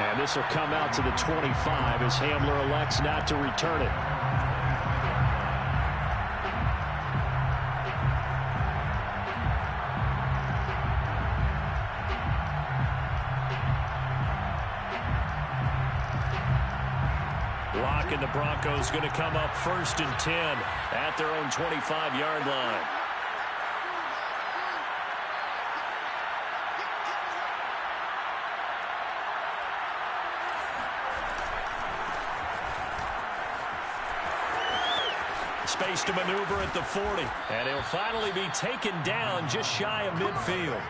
And this will come out to the 25 as Hamler elects not to return it. And the Broncos going to come up 1st and 10 at their own 25-yard line. Space to maneuver at the 40. And he'll finally be taken down just shy of midfield.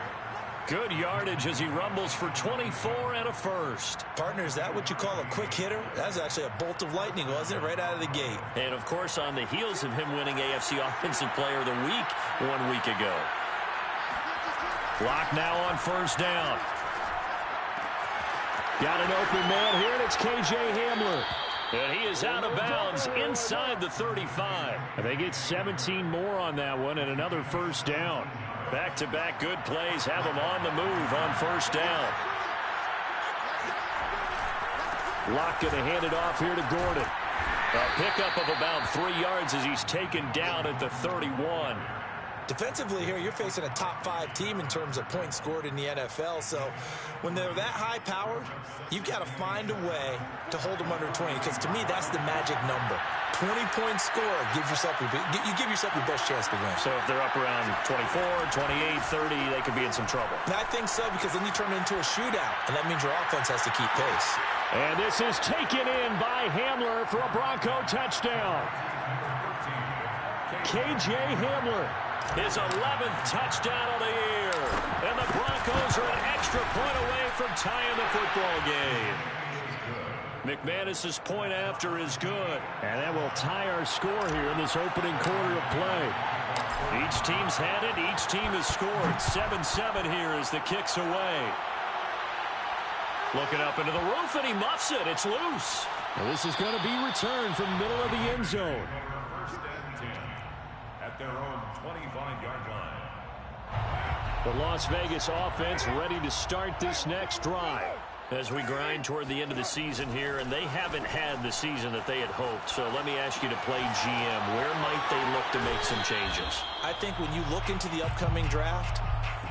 Good yardage as he rumbles for 24 and a first. Partner, is that what you call a quick hitter? That was actually a bolt of lightning, wasn't it? Right out of the gate. And, of course, on the heels of him winning AFC Offensive Player of the Week 1 week ago. Clock now on 1st down. Got an open man here, and it's K.J. Hamler. And he is out of bounds inside the 35. And they get 17 more on that one and another 1st down. Back-to-back good plays have him on the move on 1st down. Locke going to hand it off here to Gordon. A pickup of about 3 yards as he's taken down at the 31. Defensively here, you're facing a top-5 team in terms of points scored in the NFL. So when they're that high-powered, you've got to find a way to hold them under 20. Because to me, that's the magic number. 20-point score gives yourself you give yourself your best chance to win. So if they're up around 24, 28, 30, they could be in some trouble. And I think so, because then you turn it into a shootout, and that means your offense has to keep pace. And this is taken in by Hamler for a Bronco touchdown. K.J. Hamler. His 11th touchdown of the year. And the Broncos are an extra point away from tying the football game. McManus's point after is good. And that will tie our score here in this opening quarter of play. Each team's had it. Each team has scored. 7-7 here as the kick's away. Looking up into the roof, and he muffs it. It's loose. Well, this is going to be returned from the middle of the end zone. At their own 25-yard line. The Las Vegas offense ready to start this next drive as we grind toward the end of the season here, and they haven't had the season that they had hoped. So let me ask you to play GM. Where might they look to make some changes? I think when you look into the upcoming draft,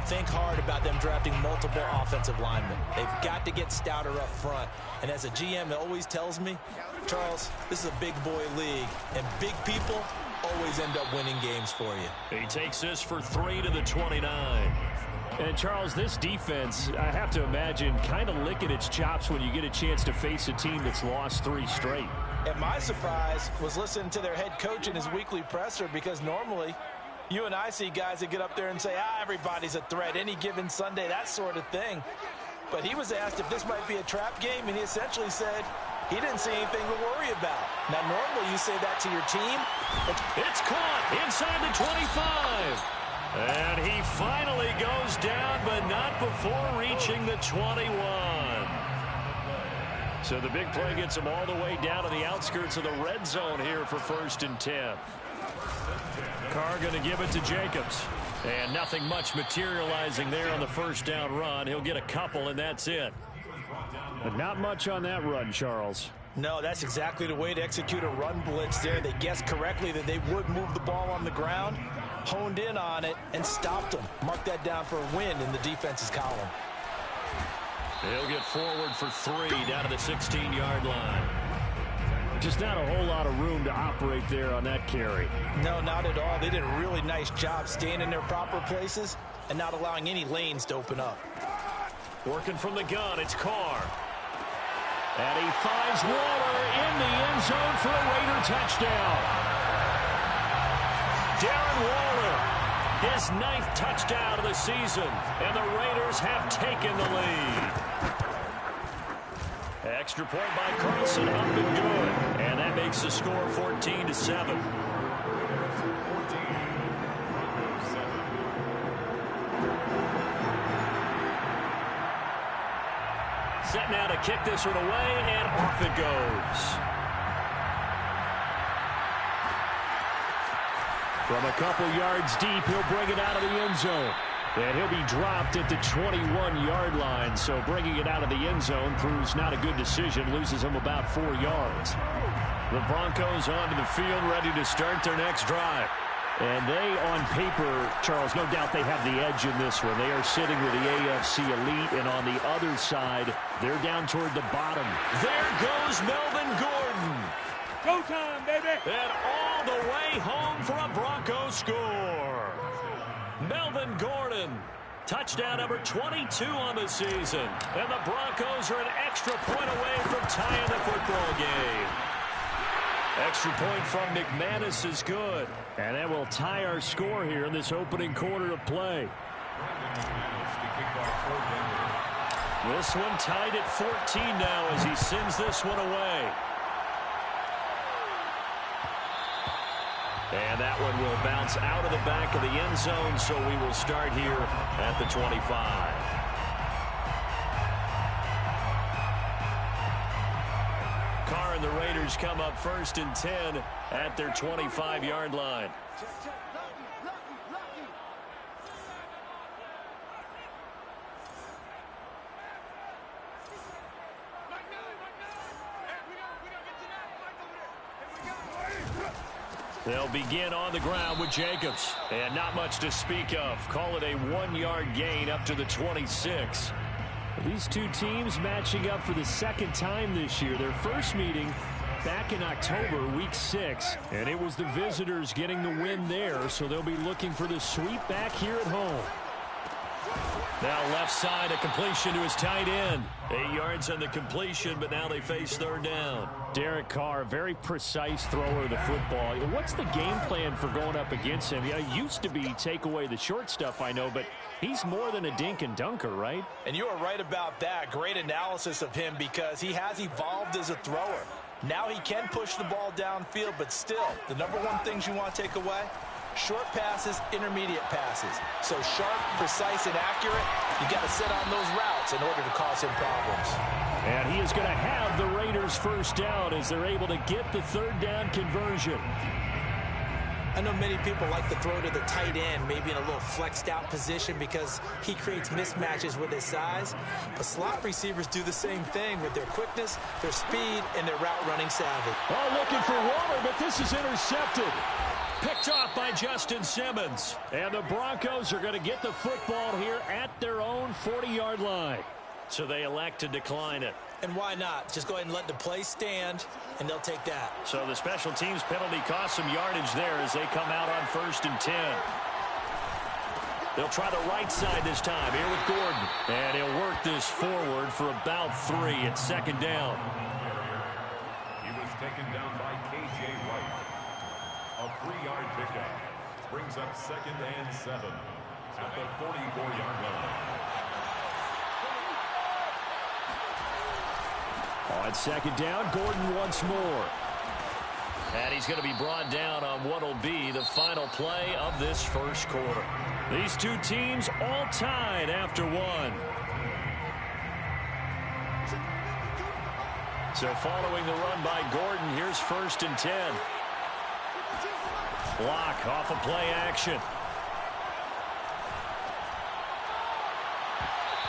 think hard about them drafting multiple offensive linemen. They've got to get stouter up front. And as a GM, it always tells me, Charles, this is a big boy league, and big people always end up winning games for you. He takes this for 3 to the 29. And, Charles, this defense, I have to imagine, kind of licking its chops when you get a chance to face a team that's lost 3 straight. And my surprise was listening to their head coach in his weekly presser, because normally you and I see guys that get up there and say, everybody's a threat any given Sunday, that sort of thing. But he was asked if this might be a trap game, and he essentially said he didn't see anything to worry about. Now, normally you say that to your team. It's caught inside the 25. And he finally goes down, but not before reaching the 21. So the big play gets him all the way down to the outskirts of the red zone here for 1st and 10. Carr going to give it to Jacobs. And nothing much materializing there on the 1st down run. He'll get a couple, and that's it. But not much on that run, Charles. No, that's exactly the way to execute a run blitz there. They guessed correctly that they would move the ball on the ground, honed in on it, and stopped them. Mark that down for a win in the defense's column. He'll get forward for 3 down to the 16-yard line. Just not a whole lot of room to operate there on that carry. No, not at all. They did a really nice job staying in their proper places and not allowing any lanes to open up. Working from the gun, it's Carr. And he finds Waller in the end zone for a Raider touchdown. Darren Waller, his 9th touchdown of the season, and the Raiders have taken the lead. Extra point by Carlson, up and good. And that makes the score 14-7. Set now to kick this one away, and off it goes. From a couple yards deep, he'll bring it out of the end zone. And he'll be dropped at the 21-yard line, so bringing it out of the end zone proves not a good decision, loses him about 4 yards. The Broncos onto the field, ready to start their next drive. And they, on paper, Charles, no doubt they have the edge in this one. They are sitting with the AFC elite, and on the other side, they're down toward the bottom. There goes Melvin Gordon. Go time, baby! And all the way home for a Broncos score. Melvin Gordon, touchdown number 22 on the season. And the Broncos are an extra point away from tying the football game. Extra point from McManus is good. And that will tie our score here in this opening quarter of play. This one tied at 14 now as he sends this one away. And that one will bounce out of the back of the end zone, so we will start here at the 25. Carr and the Raiders come up 1st and 10 at their 25-yard line. They'll begin on the ground with Jacobs. And not much to speak of. Call it a 1-yard gain up to the 26. These two teams matching up for the second time this year. Their first meeting back in October, week 6. And it was the visitors getting the win there, so they'll be looking for the sweep back here at home. Now left side, a completion to his tight end. 8 yards on the completion, but now they face 3rd down. Derek Carr, very precise thrower of the football. What's the game plan for going up against him? Yeah, it used to be take away the short stuff, I know, but he's more than a dink and dunker, right? And you are right about that. Great analysis of him because he has evolved as a thrower. Now he can push the ball downfield, but still, the number one things you want to take away, short passes, intermediate passes. So sharp, precise, and accurate, you got to sit on those routes in order to cause him problems. And he is going to have the Raiders first down as they're able to get the 3rd down conversion. I know many people like to throw to the tight end, maybe in a little flexed out position because he creates mismatches with his size. But slot receivers do the same thing with their quickness, their speed, and their route running savvy. Oh, looking for Waller, but this is intercepted. Picked off by Justin Simmons. And the Broncos are going to get the football here at their own 40-yard line. So they elect to decline it. And why not? Just go ahead and let the play stand, and they'll take that. So the special teams penalty cost some yardage there as they come out on 1st and 10. They'll try the right side this time here with Gordon. And he'll work this forward for about 3 at 2nd down. He was taken down by K.J. Wright. A 3-yard pickup brings up 2nd and 7 at the 44-yard line. On 2nd down, Gordon once more. And he's going to be brought down on what will be the final play of this first quarter. These two teams all tied after 1. So following the run by Gordon, here's 1st and 10. Block off of play action.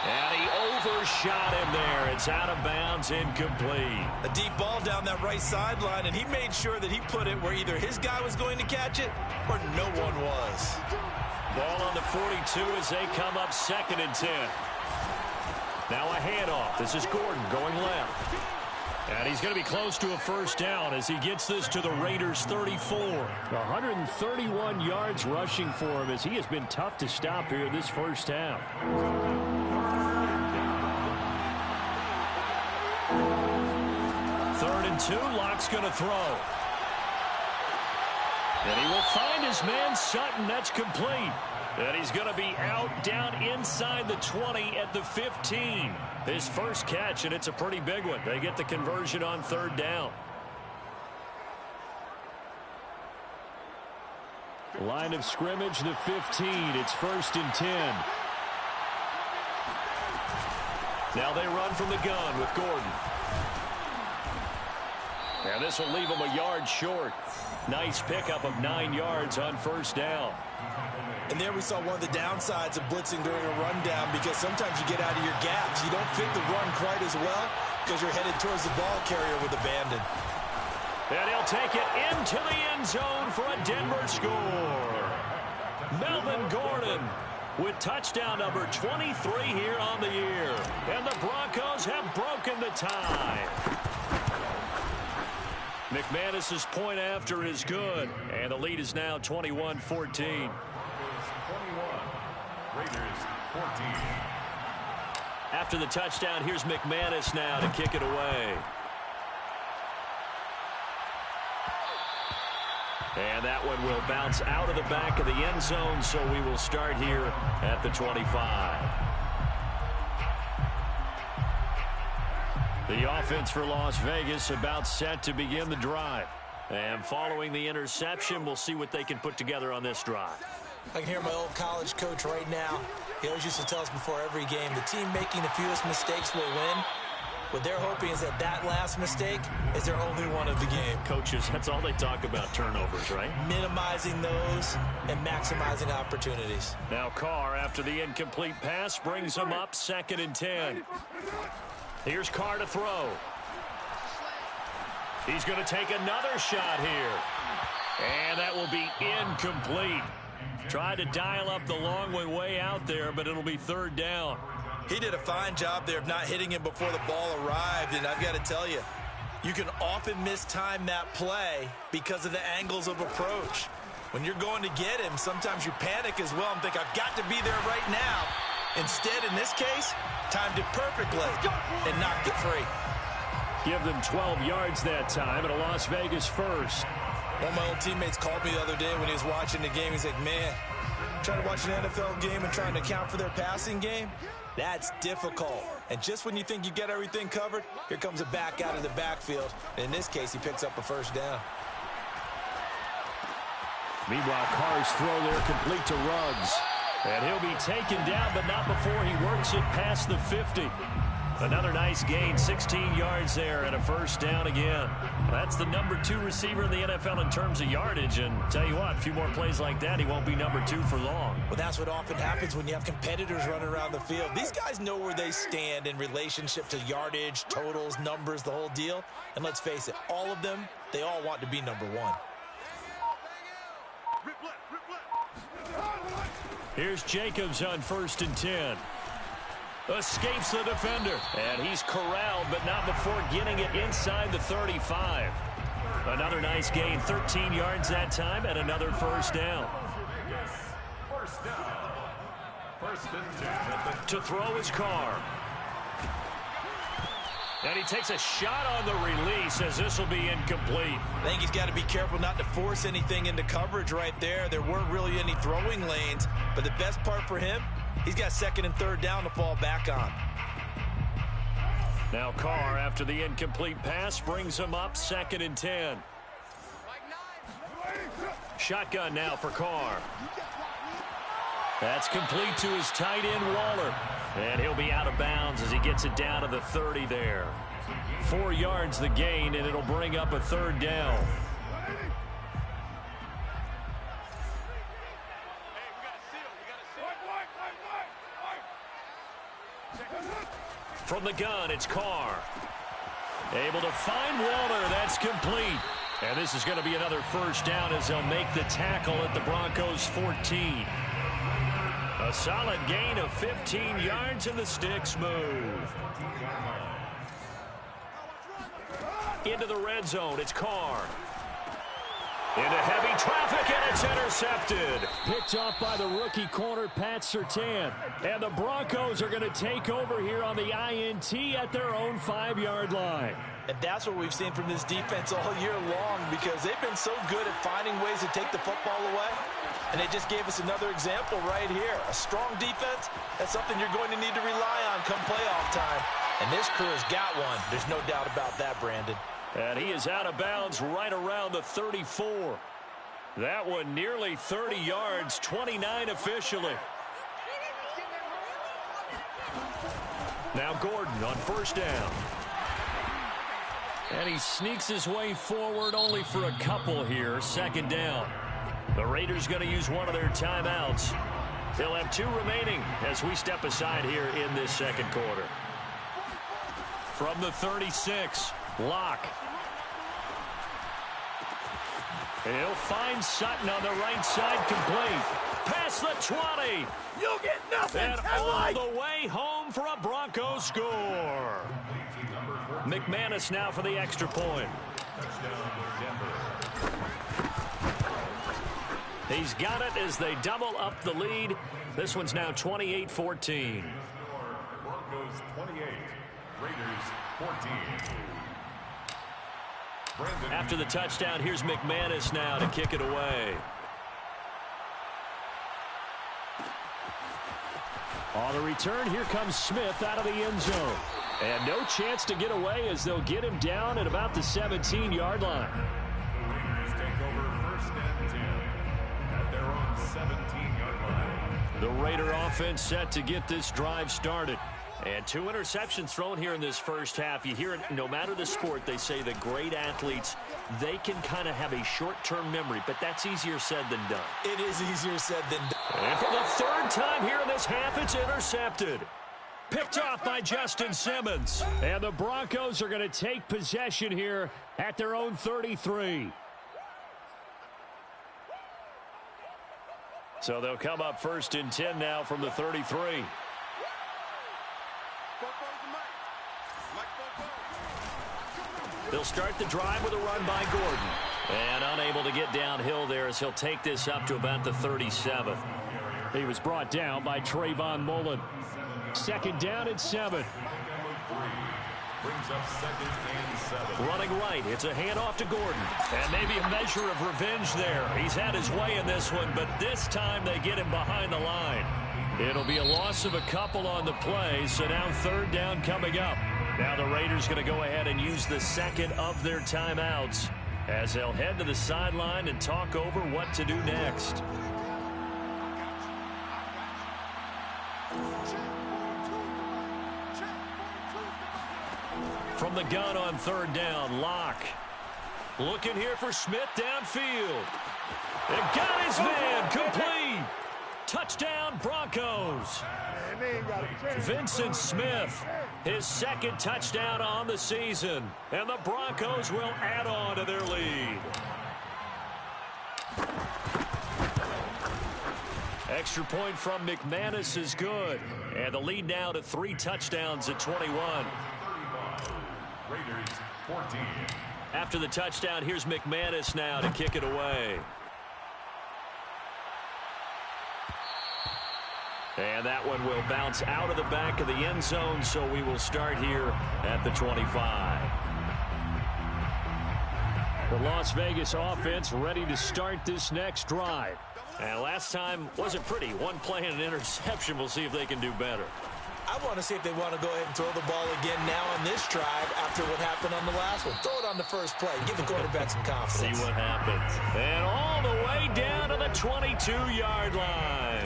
And he overshot him there. It's out of bounds, incomplete. A deep ball down that right sideline, and he made sure that he put it where either his guy was going to catch it or no one was. Ball on the 42 as they come up 2nd and 10. Now a handoff. This is Gordon going left. And he's going to be close to a first down as he gets this to the Raiders' 34. 131 yards rushing for him as he has been tough to stop here this first half. 3rd and 2, Locke's going to throw. And he will find his man Sutton. That's complete. And he's going to be out down inside the 20 at the 15. His first catch, and it's a pretty big one. They get the conversion on 3rd down. Line of scrimmage, the 15. It's 1st and 10. Now they run from the gun with Gordon. And this will leave him a yard short. Nice pickup of 9 yards on 1st down. And there we saw one of the downsides of blitzing during a rundown, because sometimes you get out of your gaps. You don't fit the run quite as well because you're headed towards the ball carrier with abandon. And he'll take it into the end zone for a Denver score. Melvin Gordon with touchdown number 23 here on the year. And the Broncos have broken the tie. McManus's point after is good. And the lead is now 21-14. 21. Raiders 14. After the touchdown, here's McManus now to kick it away. And that one will bounce out of the back of the end zone, so we will start here at the 25. The offense for Las Vegas about set to begin the drive. And following the interception, we'll see what they can put together on this drive. I can hear my old college coach right now. He always used to tell us before every game, the team making the fewest mistakes will win. What they're hoping is that that last mistake is their only one of the game. Coaches, that's all they talk about, turnovers, right? Minimizing those and maximizing opportunities. Now Carr, after the incomplete pass, brings him up 2nd and 10. Here's Carr to throw. He's going to take another shot here. And that will be incomplete. Tried to dial up the long one way out there, but it'll be 3rd down. He did a fine job there of not hitting him before the ball arrived, and I've got to tell you, you can often mistime that play because of the angles of approach. When you're going to get him, sometimes you panic as well and think, I've got to be there right now. Instead, in this case, timed it perfectly and knocked it free. Give them 12 yards that time, and a Las Vegas first. One of my old teammates called me the other day when he was watching the game. He's like, man, trying to watch an NFL game and trying to account for their passing game, that's difficult. And just when you think you get everything covered, here comes a back out of the backfield. And in this case, he picks up a 1st down. Meanwhile, Carr's throw there complete to Ruggs. And he'll be taken down, but not before he works it past the 50. Another nice gain, 16 yards there, and a 1st down again. That's the number 2 receiver in the NFL in terms of yardage. And tell you what, a few more plays like that, he won't be number 2 for long. Well, that's what often happens when you have competitors running around the field. These guys know where they stand in relationship to yardage, totals, numbers, the whole deal. And let's face it, all of them, they all want to be number 1. Here's Jacobs on 1st and 10. Escapes the defender. And he's corralled, but not before getting it inside the 35. Another nice gain, 13 yards that time, and another 1st down. 1st down. 1st and 10. To throw his Carr. And he takes a shot on the release as this will be incomplete. I think he's got to be careful not to force anything into coverage right there. There weren't really any throwing lanes, but the best part for him, he's got 2nd and 3rd down to fall back on. Now Carr, after the incomplete pass, brings him up 2nd and 10. Shotgun now for Carr. That's complete to his tight end, Waller. And he'll be out of bounds as he gets it down to the 30 there. 4 yards the gain, and it'll bring up a 3rd down. From the gun, it's Carr. Able to find Waller. That's complete. And this is going to be another 1st down as they'll make the tackle at the Broncos' 14. A solid gain of 15 yards, and the sticks move. Into the red zone, it's Carr. Into heavy traffic, and it's intercepted. Picked off by the rookie corner, Pat Surtain. And the Broncos are going to take over here on the INT at their own 5-yard line. And that's what we've seen from this defense all year long, because they've been so good at finding ways to take the football away. And they just gave us another example right here. A strong defense, that's something you're going to need to rely on come playoff time. And this crew has got one. There's no doubt about that, Brandon. And he is out of bounds right around the 34. That one nearly 30 yards, 29 officially. Now Gordon on 1st down. And he sneaks his way forward only for a couple here, 2nd down. The Raiders going to use one of their timeouts. They'll have 2 remaining as we step aside here in this second quarter. From the 36, Locke. He'll find Sutton on the right side, complete. Past the 20. You get nothing. And all the way home for a Broncos score. McManus now for the extra point. He's got it as they double up the lead. This one's now 28-14. Broncos 28, Raiders 14. After the touchdown, here's McManus now to kick it away. On the return, here comes Smith out of the end zone. And no chance to get away as they'll get him down at about the 17-yard line. The Raiders take over 1st and 10 at their own 17-yard line. The Raider offense set to get this drive started. And 2 interceptions thrown here in this first half. You hear it, no matter the sport, they say that great athletes, they can kind of have a short-term memory, but that's easier said than done. It is easier said than done. And for the 3rd time here in this half, it's intercepted. Picked off by Justin Simmons. And the Broncos are going to take possession here at their own 33. So they'll come up 1st and 10 now from the 33. They'll start the drive with a run by Gordon. And unable to get downhill there as he'll take this up to about the 37. He was brought down by Trayvon Mullen. 2nd down and 7. Brings up 2nd and 7. Running right. It's a handoff to Gordon. And maybe a measure of revenge there. He's had his way in this one, but this time they get him behind the line. It'll be a loss of a couple on the play, so now 3rd down coming up. Now the Raiders going to go ahead and use the 2nd of their timeouts as they'll head to the sideline and talk over what to do next. From the gun on 3rd down, Locke. Looking here for Smith downfield. And got his man complete. Touchdown, Broncos. Vincent Smith, his 2nd touchdown on the season. And the Broncos will add on to their lead. Extra point from McManus is good. And the lead now to 3 touchdowns at 21. Raiders 14. After the touchdown, here's McManus now to kick it away. And that one will bounce out of the back of the end zone, so we will start here at the 25. The Las Vegas offense ready to start this next drive. And last time wasn't pretty. 1 play and an interception. We'll see if they can do better. I want to see if they want to go ahead and throw the ball again now on this drive after what happened on the last one. Throw it on the first play. Give the quarterback some confidence. See what happens. And all the way down to the 22-yard line.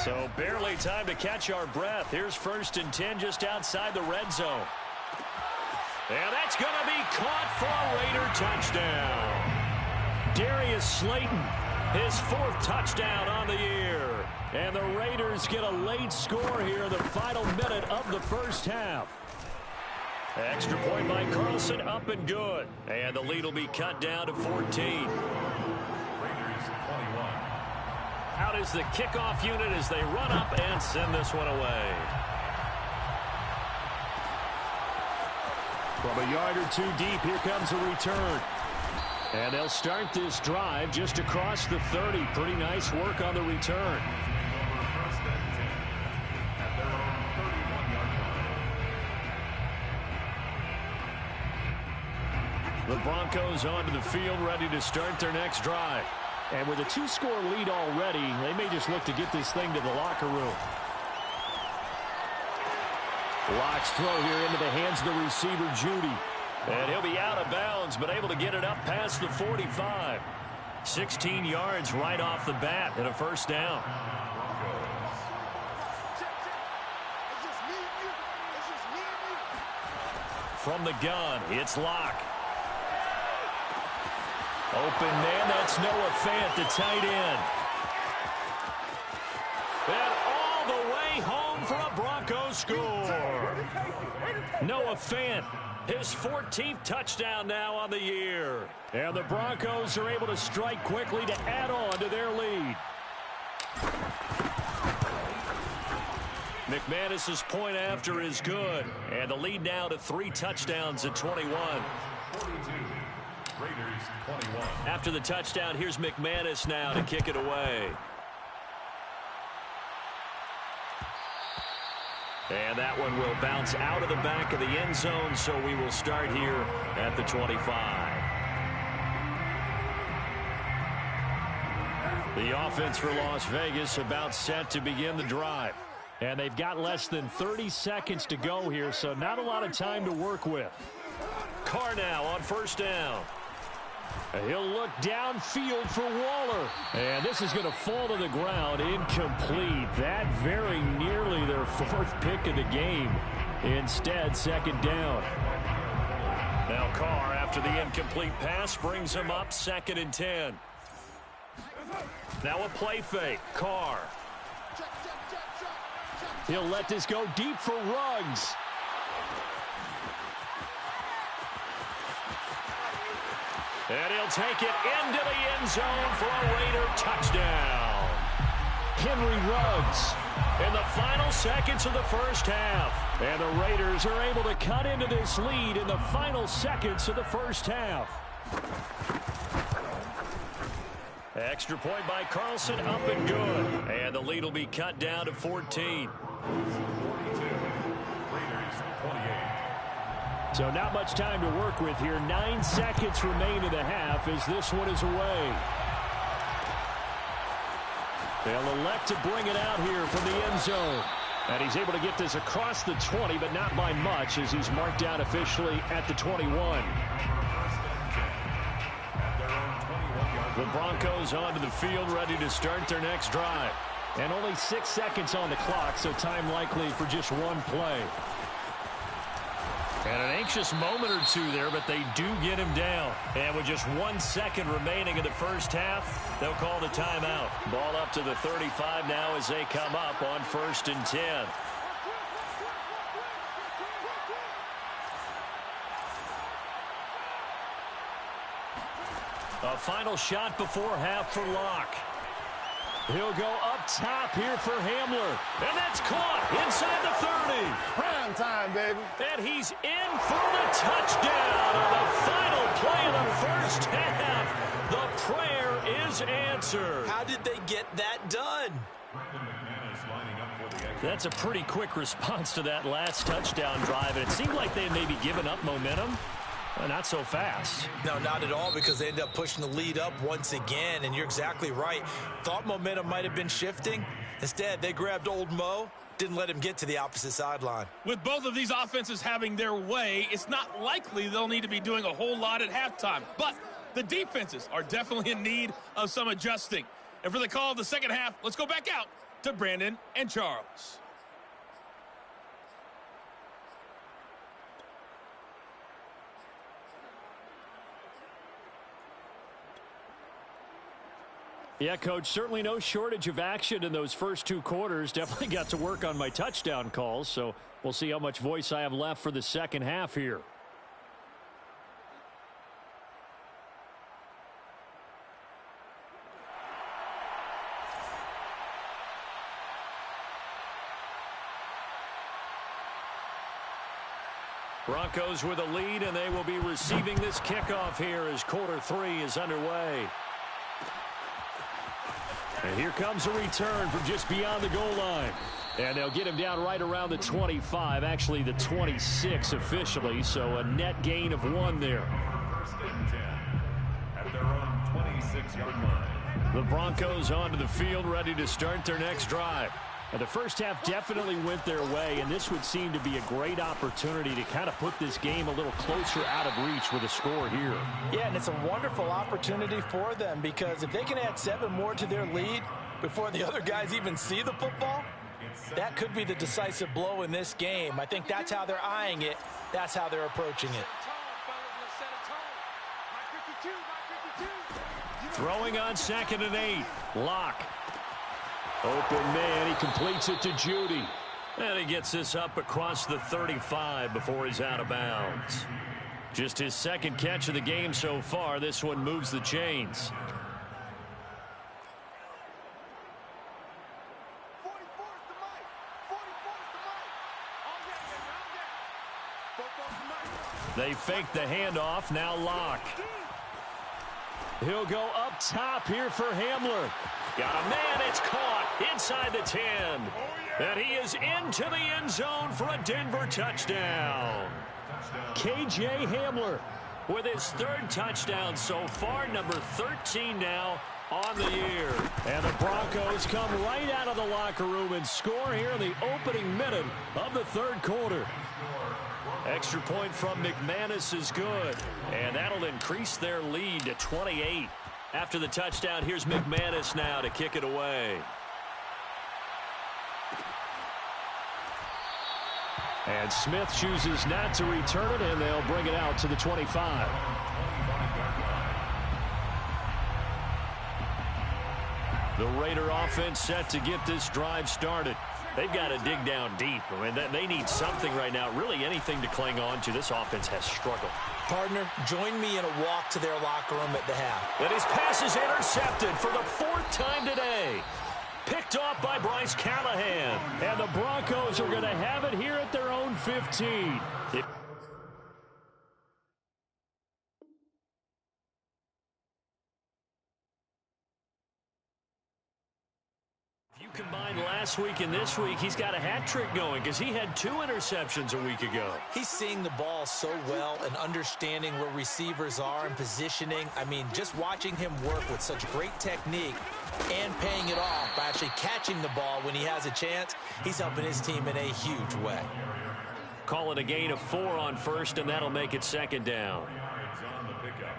So barely time to catch our breath. Here's 1st and 10 just outside the red zone. And that's going to be caught for a Raider touchdown. Darius Slayton, his 4th touchdown on the year. And the Raiders get a late score here in the final minute of the first half. Extra point by Carlson, up and good. And the lead will be cut down to 14. Raiders 21. Out is the kickoff unit as they run up and send this one away. From a yard or 2 deep, here comes a return. And they'll start this drive just across the 30. Pretty nice work on the return. The Broncos onto the field, ready to start their next drive. And with a 2-score lead already, they may just look to get this thing to the locker room. Locke's throw here into the hands of the receiver, Judy. And he'll be out of bounds, but able to get it up past the 45. 16 yards right off the bat and a 1st down. From the gun, it's Locke. Open man, that's Noah Fant, the tight end. And all the way home for a Broncos score. Noah Fant, his 14th touchdown now on the year. And the Broncos are able to strike quickly to add on to their lead. McManus's point after is good. And the lead now to 3 touchdowns at 21. 42. Raiders 21. After the touchdown, here's McManus now to kick it away. And that one will bounce out of the back of the end zone, so we will start here at the 25. The offense for Las Vegas about set to begin the drive. And they've got less than 30 seconds to go here, so not a lot of time to work with. Carr now on first down. He'll look downfield for Waller. And this is going to fall to the ground, incomplete. That very nearly their 4th pick of the game. Instead, second down. Now Carr, after the incomplete pass, brings him up 2nd and 10. Now a play fake. Carr. He'll let this go deep for Ruggs. And he'll take it into the end zone for a Raider touchdown. Henry Ruggs in the final seconds of the first half. And the Raiders are able to cut into this lead in the final seconds of the first half. Extra point by Carlson, up and good. And the lead will be cut down to 14. 42. Raiders 28. So not much time to work with here. 9 seconds remain in the half as this one is away. They'll elect to bring it out here from the end zone. And he's able to get this across the 20, but not by much as he's marked down officially at the 21. The Broncos onto the field, ready to start their next drive. And only 6 seconds on the clock, so time likely for just one play. And an anxious moment or two there, but they do get him down. And with just 1 second remaining in the first half, they'll call the timeout. Ball up to the 35 now as they come up on 1st and 10. A final shot before half for Locke. He'll go up top here for Hamler. And that's caught inside the 30. Prime time, baby. And he's in for the touchdown on the final play of the first half. The prayer is answered. How did they get that done? That's a pretty quick response to that last touchdown drive. And it seemed like they had maybe given up momentum. Not so fast. No, not at all, because they ended up pushing the lead up once again, and you're exactly right. Thought momentum might have been shifting. Instead, they grabbed old Mo, didn't let him get to the opposite sideline. With both of these offenses having their way, it's not likely they'll need to be doing a whole lot at halftime. But the defenses are definitely in need of some adjusting. And for the call of the second half, let's go back out to Brandon and Charles. Yeah, Coach, certainly no shortage of action in those first 2 quarters. Definitely got to work on my touchdown calls, so we'll see how much voice I have left for the second half here. Broncos with a lead, and they will be receiving this kickoff here as quarter 3 is underway. And here comes a return from just beyond the goal line. And they'll get him down right around the 25, actually the 26 officially, so a net gain of 1 there. 1st and 10 at their own 26-yard line. The Broncos onto the field, ready to start their next drive. And the first half definitely went their way, and this would seem to be a great opportunity to kind of put this game a little closer out of reach with a score here. Yeah, and it's a wonderful opportunity for them, because if they can add 7 more to their lead before the other guys even see the football, that could be the decisive blow in this game. I think that's how they're eyeing it. That's how they're approaching it. Throwing on 2nd and 8. Locke. Open man. He completes it to Judy. And he gets this up across the 35 before he's out of bounds. Just his 2nd catch of the game so far. This one moves the chains. They fake the handoff. Now Locke. He'll go up top here for Hamler. Got a man. It's caught inside the 10. And he is into the end zone for a Denver touchdown. K.J. Hamler with his 3rd touchdown so far, number 13 now on the year. And the Broncos come right out of the locker room and score here in the opening minute of the 3rd quarter. Extra point from McManus is good, and that'll increase their lead to 28. After the touchdown, here's McManus now to kick it away. And Smith chooses not to return it, and they'll bring it out to the 25. The Raider offense set to get this drive started. They've got to dig down deep. I mean, they need something right now, really anything to cling on to. This offense has struggled. Partner, join me in a walk to their locker room at the half. And his pass is intercepted for the 4th time today. Picked off by Bryce Callahan. And the Broncos are going to have it here at their own 15. If you combine last week and this week, he's got a hat trick going because he had 2 interceptions a week ago. He's seeing the ball so well and understanding where receivers are and positioning. I mean, just watching him work with such great technique and paying it off by actually catching the ball when he has a chance, he's helping his team in a huge way. Call it a gain of 4 on 1st, and that'll make it 2nd down. On the pickup.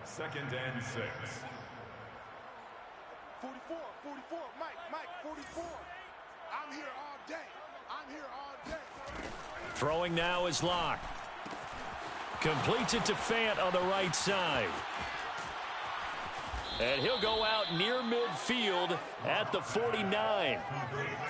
2nd and 6. 44, Mike, 44. I'm here all day. Throwing now is Locke. Completes it to Fant on the right side. And he'll go out near midfield at the 49.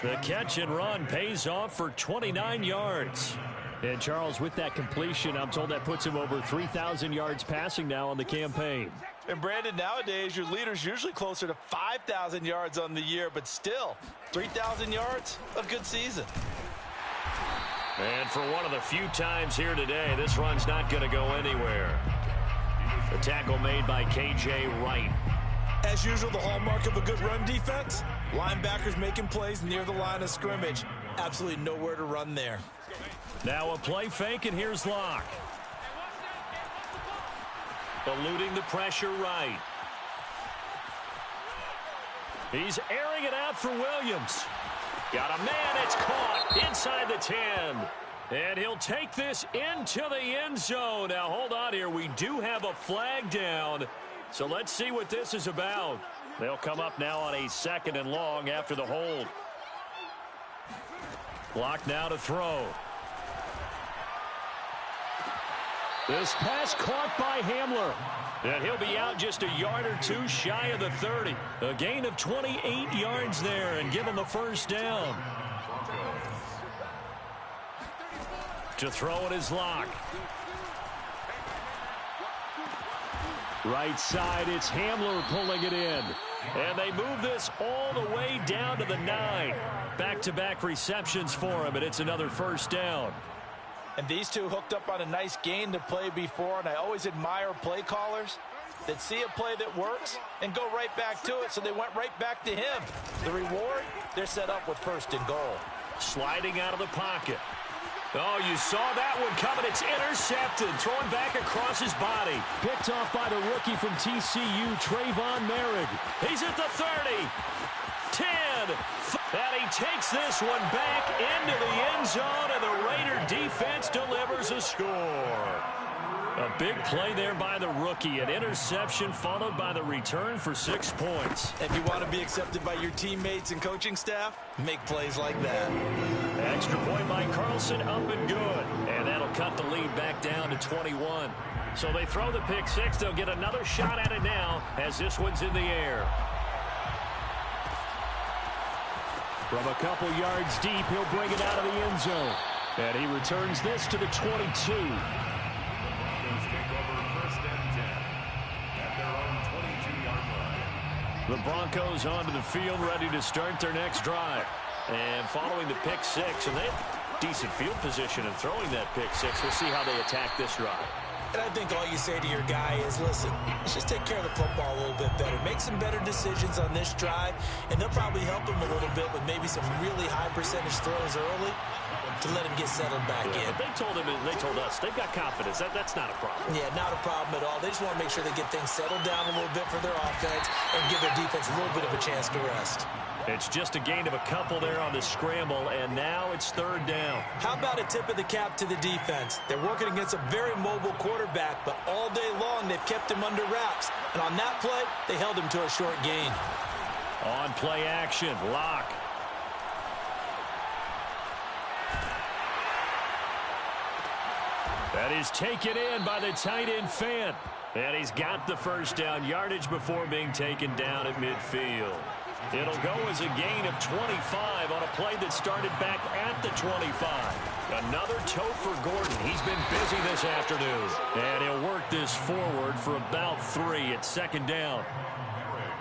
The catch and run pays off for 29 yards. And Charles, with that completion, I'm told that puts him over 3,000 yards passing now on the campaign. And Brandon, nowadays your leader's usually closer to 5,000 yards on the year, but still 3,000 yards, a good season. And for one of the few times here today, this run's not going to go anywhere. The tackle made by K.J. Wright. As usual, the hallmark of a good run defense, linebackers making plays near the line of scrimmage. Absolutely nowhere to run there. Now a play fake, and here's Locke. Eluding the pressure right. He's airing it out for Williams. Got a man, it's caught inside the 10. And he'll take this into the end zone. Now hold on here, we do have a flag down. So let's see what this is about. They'll come up now on a 2nd and long after the hold. Locke now to throw. This pass caught by Hamler. And he'll be out just a yard or 2 shy of the 30. A gain of 28 yards there and give him the 1st down. To throw it is Locke. Right side, it's Hamler pulling it in. And they move this all the way down to the 9. Back-to-back receptions for him, and it's another 1st down. And these two hooked up on a nice gain to play before, and I always admire play callers that see a play that works and go right back to it, so they went right back to him. The reward, they're set up with 1st and goal. Sliding out of the pocket. Oh, you saw that one coming. It's intercepted. Thrown back across his body. Picked off by the rookie from TCU, Trayvon Merrick. He's at the 30. 10. And he takes this one back into the end zone, and the Raider defense delivers a score. A big play there by the rookie. An interception followed by the return for 6 points. If you want to be accepted by your teammates and coaching staff, make plays like that. Extra point by Carlson, up and good. And that'll cut the lead back down to 21. So they throw the pick six. They'll get another shot at it now as this one's in the air. From a couple yards deep, he'll bring it out of the end zone. And he returns this to the 22. The Broncos onto the field, ready to start their next drive. And following the pick six, and they have decent field position in throwing that pick six. We'll see how they attack this drive. And I think all you say to your guy is, listen, let's just take care of the football a little bit better. Make some better decisions on this drive, and they'll probably help him a little bit with maybe some really high percentage throws early to let him get settled back in. But they told him, and they told us, they've got confidence. That's not a problem. Yeah, not a problem at all. They just want to make sure they get things settled down a little bit for their offense and give their defense a little bit of a chance to rest. It's just a gain of a couple there on the scramble, and now it's third down. How about a tip of the cap to the defense? They're working against a very mobile quarterback, but all day long they've kept him under wraps. And on that play, they held him to a short gain. On play action, Lock. That is taken in by the tight end Fant. And he's got the first down yardage before being taken down at midfield. It'll go as a gain of 25 on a play that started back at the 25. Another tote for Gordon. He's been busy this afternoon. And he'll work this forward for about 3 at second down.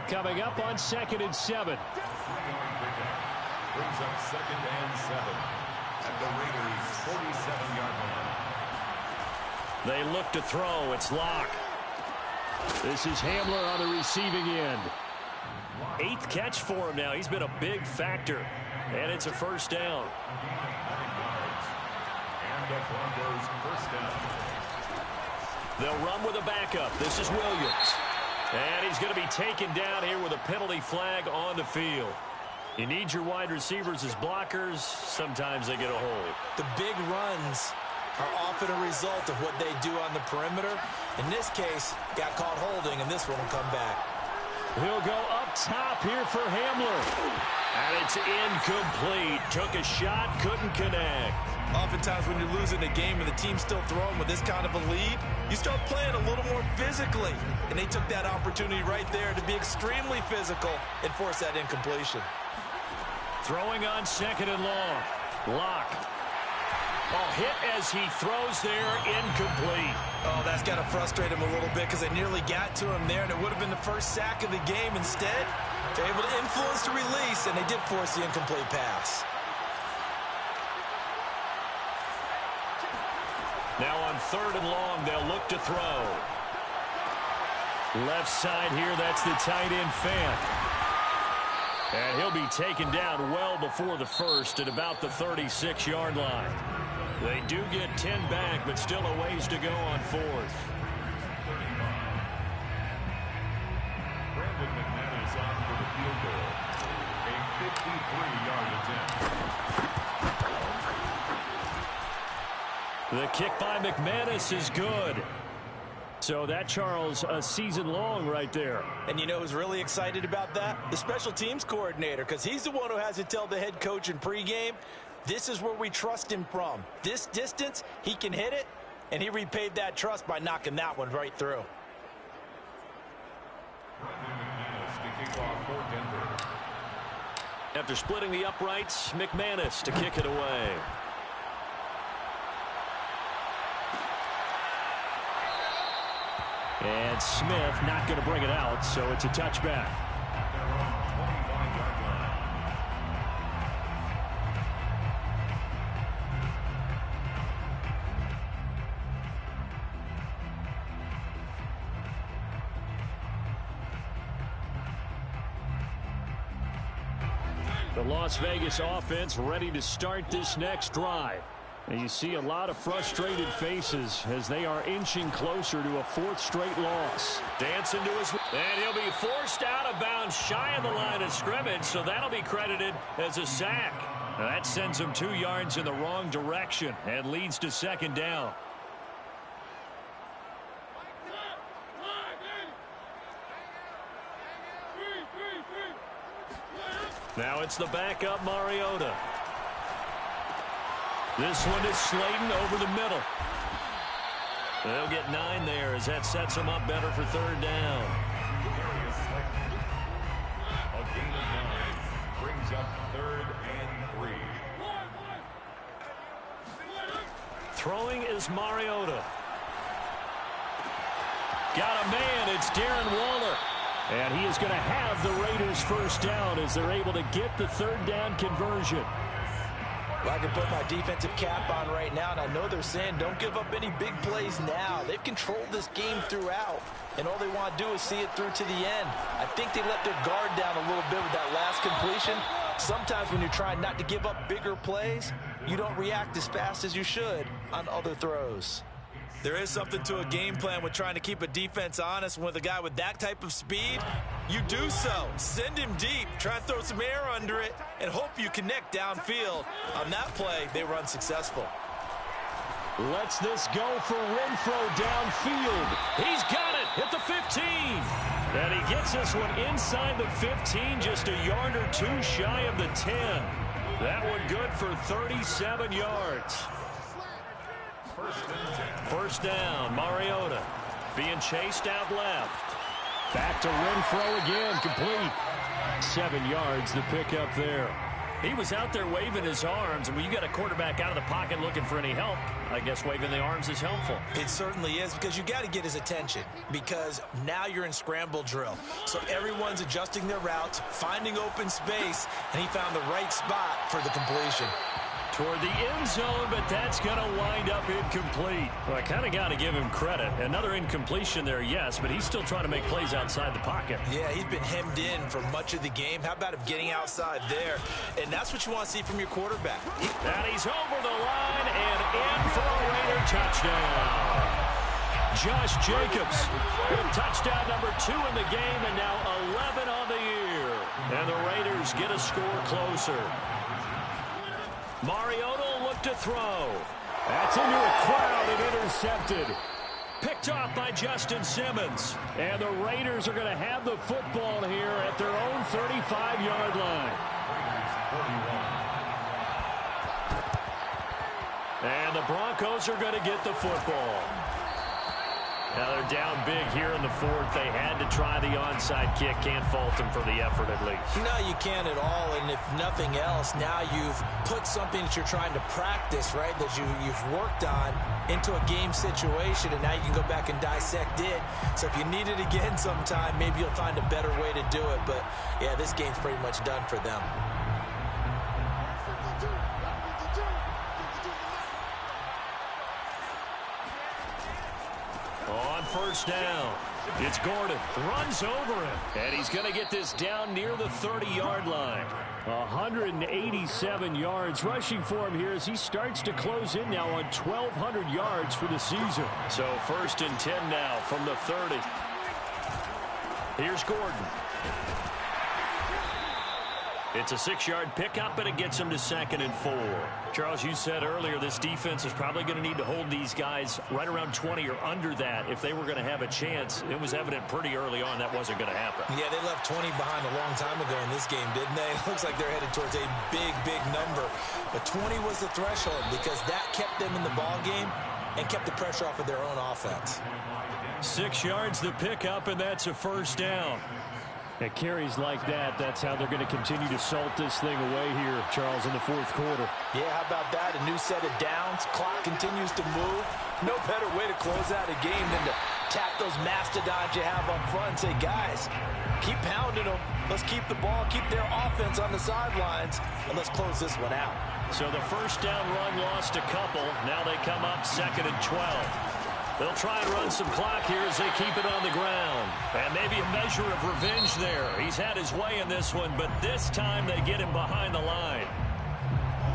Coming up on 2nd and 7. Brings up 2nd and 7 at the Raiders' 47-yard line. They look to throw. It's Lock. This is Hamler on the receiving end. 8th catch for him now. He's been a big factor. And it's a first down. And the Broncos first down. They'll run with a backup. This is Williams. And he's going to be taken down here with a penalty flag on the field. You need your wide receivers as blockers. Sometimes they get a hold. The big runs are often a result of what they do on the perimeter. In this case, got caught holding, and this one will come back. He'll go up top here for Hamler. And it's incomplete. Took a shot, couldn't connect. Oftentimes when you're losing a game and the team's still throwing with this kind of a lead, you start playing a little more physically. And they took that opportunity right there to be extremely physical and force that incompletion. Throwing on 2nd and long. Lock. Oh, hit as he throws there, incomplete. Oh, that's got to frustrate him a little bit because they nearly got to him there, and it would have been the first sack of the game. Instead, they're able to influence the release, and they did force the incomplete pass. Now on 3rd and long, they'll look to throw. Left side here, that's the tight end Fant. And he'll be taken down well before the first at about the 36-yard line. They do get 10 back, but still a ways to go on 4th. Brandon McManus on for the field goal. A 53-yard attempt. The kick by McManus is good. So that, Charles, a season long right there. And you know who's really excited about that? The special teams coordinator, because he's the one who has to tell the head coach in pregame, this is where we trust him from. This distance, he can hit it, and he repaid that trust by knocking that one right through. Brandon McManus to kick off for Denver. After splitting the uprights, McManus to kick it away. And Smith not going to bring it out, so it's a touchback. At their own 25-yard line. The Las Vegas offense ready to start this next drive. And you see a lot of frustrated faces as they are inching closer to a 4th straight loss. Dancing to his... And he'll be forced out of bounds shy of the line of scrimmage, so that'll be credited as a sack. Now that sends him 2 yards in the wrong direction and leads to 2nd down. Now it's the backup Mariota. This one is Slayton over the middle. They'll get 9 there as that sets them up better for third down. A gain of 9 brings up 3rd and 3. Throwing is Mariota. Got a man. It's Darren Waller. And he is going to have the Raiders first down as they're able to get the third down conversion. Well, I can put my defensive cap on right now, and I know they're saying don't give up any big plays now. They've controlled this game throughout, and all they want to do is see it through to the end. I think they let their guard down a little bit with that last completion. Sometimes when you're trying not to give up bigger plays, you don't react as fast as you should on other throws. There is something to a game plan with trying to keep a defense honest. With a guy with that type of speed, you do so. Send him deep. Try and throw some air under it and hope you connect downfield. On that play, they were unsuccessful. Lets this go for Renfro downfield. He's got it at the 15. And he gets this one inside the 15, just a yard or two shy of the 10. That one good for 37 yards. First down, Mariota being chased out left. Back to Renfro again, complete. 7 yards, the pickup there. He was out there waving his arms, and when you got a quarterback out of the pocket looking for any help, I guess waving the arms is helpful. It certainly is, because you got to get his attention, because now you're in scramble drill. So everyone's adjusting their routes, finding open space, and he found the right spot for the completion. Toward the end zone, but that's going to wind up incomplete. Well, I kind of got to give him credit. Another incompletion there, yes, but he's still trying to make plays outside the pocket. Yeah, he's been hemmed in for much of the game. How about him getting outside there? And that's what you want to see from your quarterback. And he's over the line and in for a Raider touchdown. Josh Jacobs with touchdown number 2 in the game, and now 11 on the year. And the Raiders get a score closer. Mariota will look to throw. That's into a crowd and intercepted. Picked off by Justin Simmons. And the Raiders are going to have the football here at their own 35-yard line. And the Broncos are going to get the football. Now they're down big here in the fourth. They had to try the onside kick. Can't fault them for the effort at least. No, you can't at all. And if nothing else, now you've put something that you're trying to practice, right, that you've worked on into a game situation, and now you can go back and dissect it. So if you need it again sometime, maybe you'll find a better way to do it. But, yeah, this game's pretty much done for them. On first down, it's Gordon. Runs over him. And he's going to get this down near the 30-yard line. 187 yards rushing for him here as he starts to close in now on 1,200 yards for the season. So first and 10 now from the 30. Here's Gordon. It's a 6-yard pickup, and it gets him to 2nd and 4. Charles, you said earlier this defense is probably going to need to hold these guys right around 20 or under that if they were going to have a chance. It was evident pretty early on that wasn't going to happen. Yeah, they left 20 behind a long time ago in this game, didn't they? It looks like they're headed towards a big, big number. But 20 was the threshold because that kept them in the ball game and kept the pressure off of their own offense. 6 yards the pickup, and that's a first down. At carries like that, that's how they're going to continue to salt this thing away here, Charles, in the fourth quarter. Yeah, how about that? A new set of downs. Clock continues to move. No better way to close out a game than to tap those mastodons you have up front and say, guys, keep pounding them. Let's keep the ball, keep their offense on the sidelines, and let's close this one out. So the first down run lost a couple. Now they come up 2nd and 12. They'll try and run some clock here as they keep it on the ground. And maybe a measure of revenge there. He's had his way in this one, but this time they get him behind the line.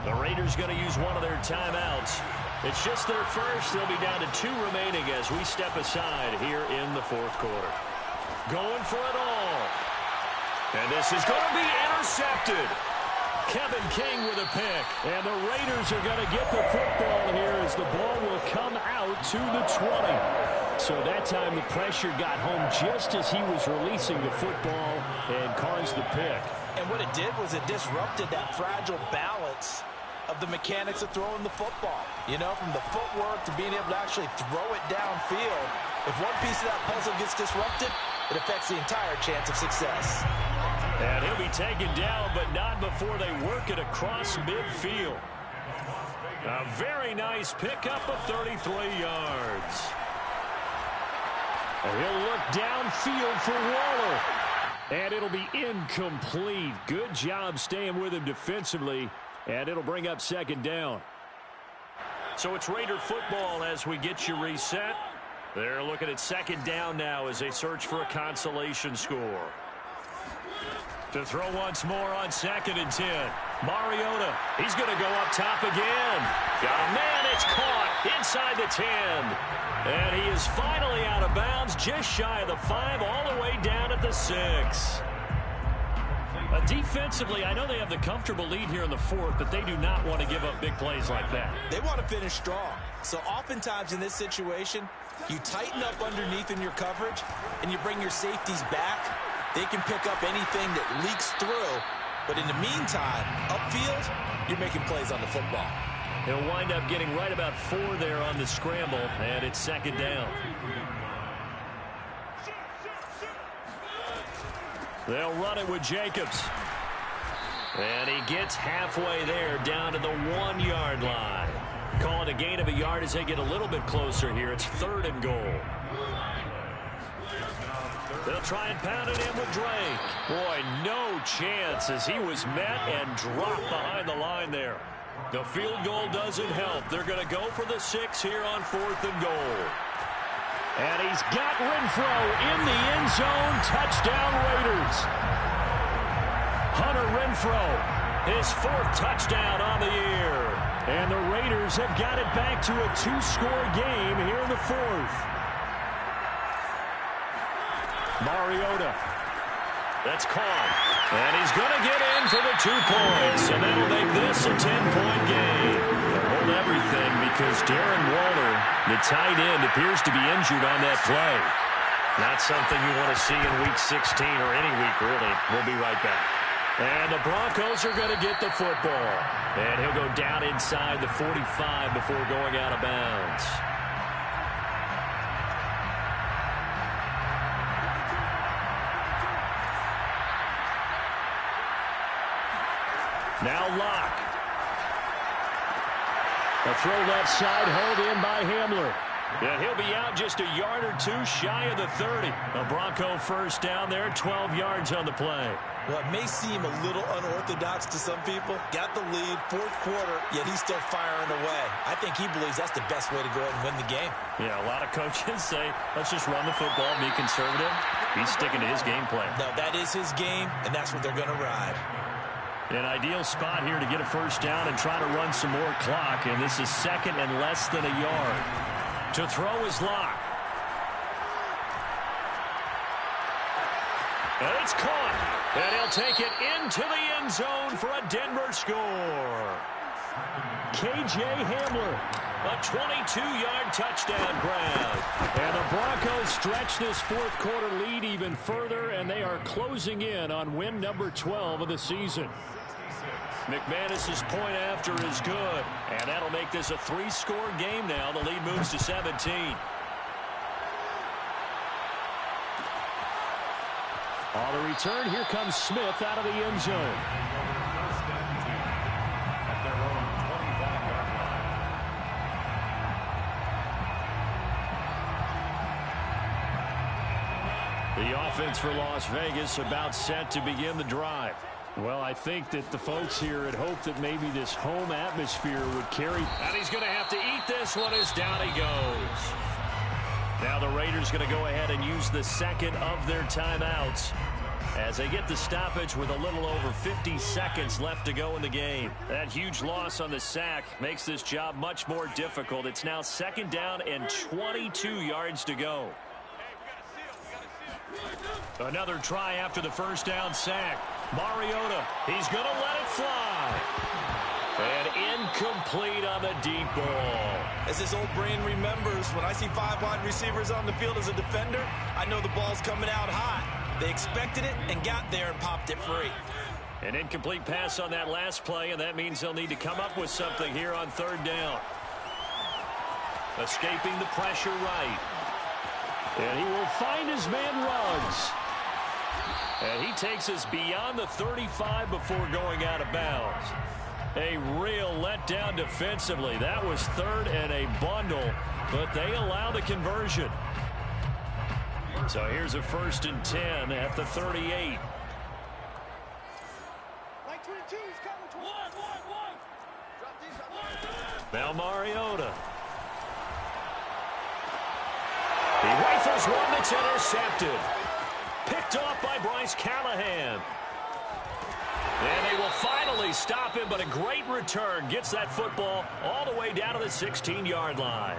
The Raiders going to use one of their timeouts. It's just their first. They'll be down to 2 remaining as we step aside here in the fourth quarter. Going for it all. And this is going to be intercepted. Kevin King with a pick. And the Raiders are going to get the football here as the ball will come out to the 20. So that time the pressure got home just as he was releasing the football and caused the pick. And what it did was it disrupted that fragile balance of the mechanics of throwing the football. You know, from the footwork to being able to actually throw it downfield. If one piece of that puzzle gets disrupted, it affects the entire chance of success. And he'll be taken down, but not before they work it across midfield. A very nice pickup of 33 yards. And he'll look downfield for Waller. And it'll be incomplete. Good job staying with him defensively. And it'll bring up second down. So it's Raider football as we get you reset. They're looking at second down now as they search for a consolation score. To throw once more on 2nd and 10. Mariota, he's going to go up top again. Got a man, it's caught inside the 10. And he is finally out of bounds, just shy of the 5, all the way down at the 6. Defensively, I know they have the comfortable lead here in the 4th, but they do not want to give up big plays like that. They want to finish strong. So oftentimes in this situation, you tighten up underneath in your coverage, and you bring your safeties back. They can pick up anything that leaks through. But in the meantime, upfield, you're making plays on the football. He'll wind up getting right about 4 there on the scramble, and it's second down. They'll run it with Jacobs. And he gets halfway there, down to the 1-yard line. Call it a gain of a yard as they get a little bit closer here. It's 3rd and goal. They'll try and pound it in with Drake. Boy, no chance as he was met and dropped behind the line there. The field goal doesn't help. They're going to go for the 6 here on 4th and goal. And he's got Renfro in the end zone. Touchdown, Raiders. Hunter Renfro, his 4th touchdown on the year. And the Raiders have got it back to a 2-score game here in the 4th. Mariota. That's caught. And he's going to get in for the 2 points. And that'll make this a 10-point game. Hold everything because Darren Waller, the tight end, appears to be injured on that play. Not something you want to see in Week 16 or any week, really. We'll be right back. And the Broncos are going to get the football. And he'll go down inside the 45 before going out of bounds. Now Locke. A throw left side, held in by Hamler. And he'll be out just a yard or 2 shy of the 30. A Bronco first down there, 12 yards on the play. Well, it may seem a little unorthodox to some people. Got the lead, 4th quarter, yet he's still firing away. I think he believes that's the best way to go ahead and win the game. Yeah, a lot of coaches say, let's just run the football, be conservative. He's sticking to his game plan. No, that is his game, and that's what they're going to ride. An ideal spot here to get a first down and try to run some more clock. And this is 2nd and less than a yard. To throw is Locke. And it's caught. And he'll take it into the end zone for a Denver score. K.J. Hamler, a 22-yard touchdown grab. And the Broncos stretch this 4th quarter lead even further, and they are closing in on win number 12 of the season. McManus's point after is good, and that'll make this a 3-score game now. The lead moves to 17. On the return, here comes Smith out of the end zone. The offense for Las Vegas about set to begin the drive. Well, I think that the folks here had hoped that maybe this home atmosphere would carry. And he's going to have to eat this one as down he goes. Now the Raiders going to go ahead and use the 2nd of their timeouts as they get the stoppage with a little over 50 seconds left to go in the game. That huge loss on the sack makes this job much more difficult. It's now 2nd down and 22 yards to go. Another try after the first down sack. Mariota, he's going to let it fly. And incomplete on the deep ball. As his old brain remembers, when I see 5 wide receivers on the field as a defender, I know the ball's coming out hot. They expected it and got there and popped it free. An incomplete pass on that last play, and that means they'll need to come up with something here on third down. Escaping the pressure right. And he will find his man Ruggs. And he takes us beyond the 35 before going out of bounds. A real letdown defensively. That was third and a bundle, but they allow the conversion. So here's a 1st and 10 at the 38. Now Mariota. He rifles one that's intercepted. Picked off by Bryce Callahan. And they will finally stop him, but a great return. Gets that football all the way down to the 16-yard line.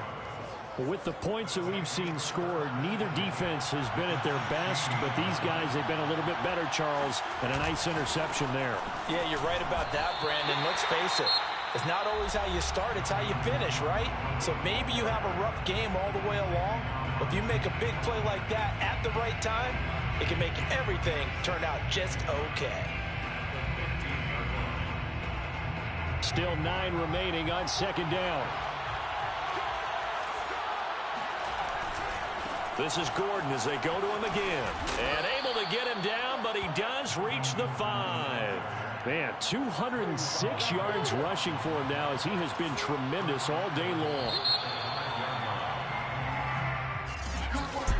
With the points that we've seen scored, neither defense has been at their best, but these guys, they've been a little bit better, Charles, and a nice interception there. Yeah, you're right about that, Brandon. Let's face it. It's not always how you start, it's how you finish, right? So maybe you have a rough game all the way along, but if you make a big play like that at the right time, it can make everything turn out just okay. Still 9 remaining on 2nd down. This is Gordon as they go to him again. And able to get him down, but he does reach the 5. Man, 206 yards rushing for him now as he has been tremendous all day long.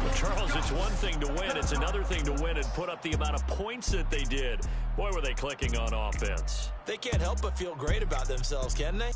Well, Charles, it's one thing to win. It's another thing to win and put up the amount of points that they did. Boy, were they clicking on offense. They can't help but feel great about themselves, can they?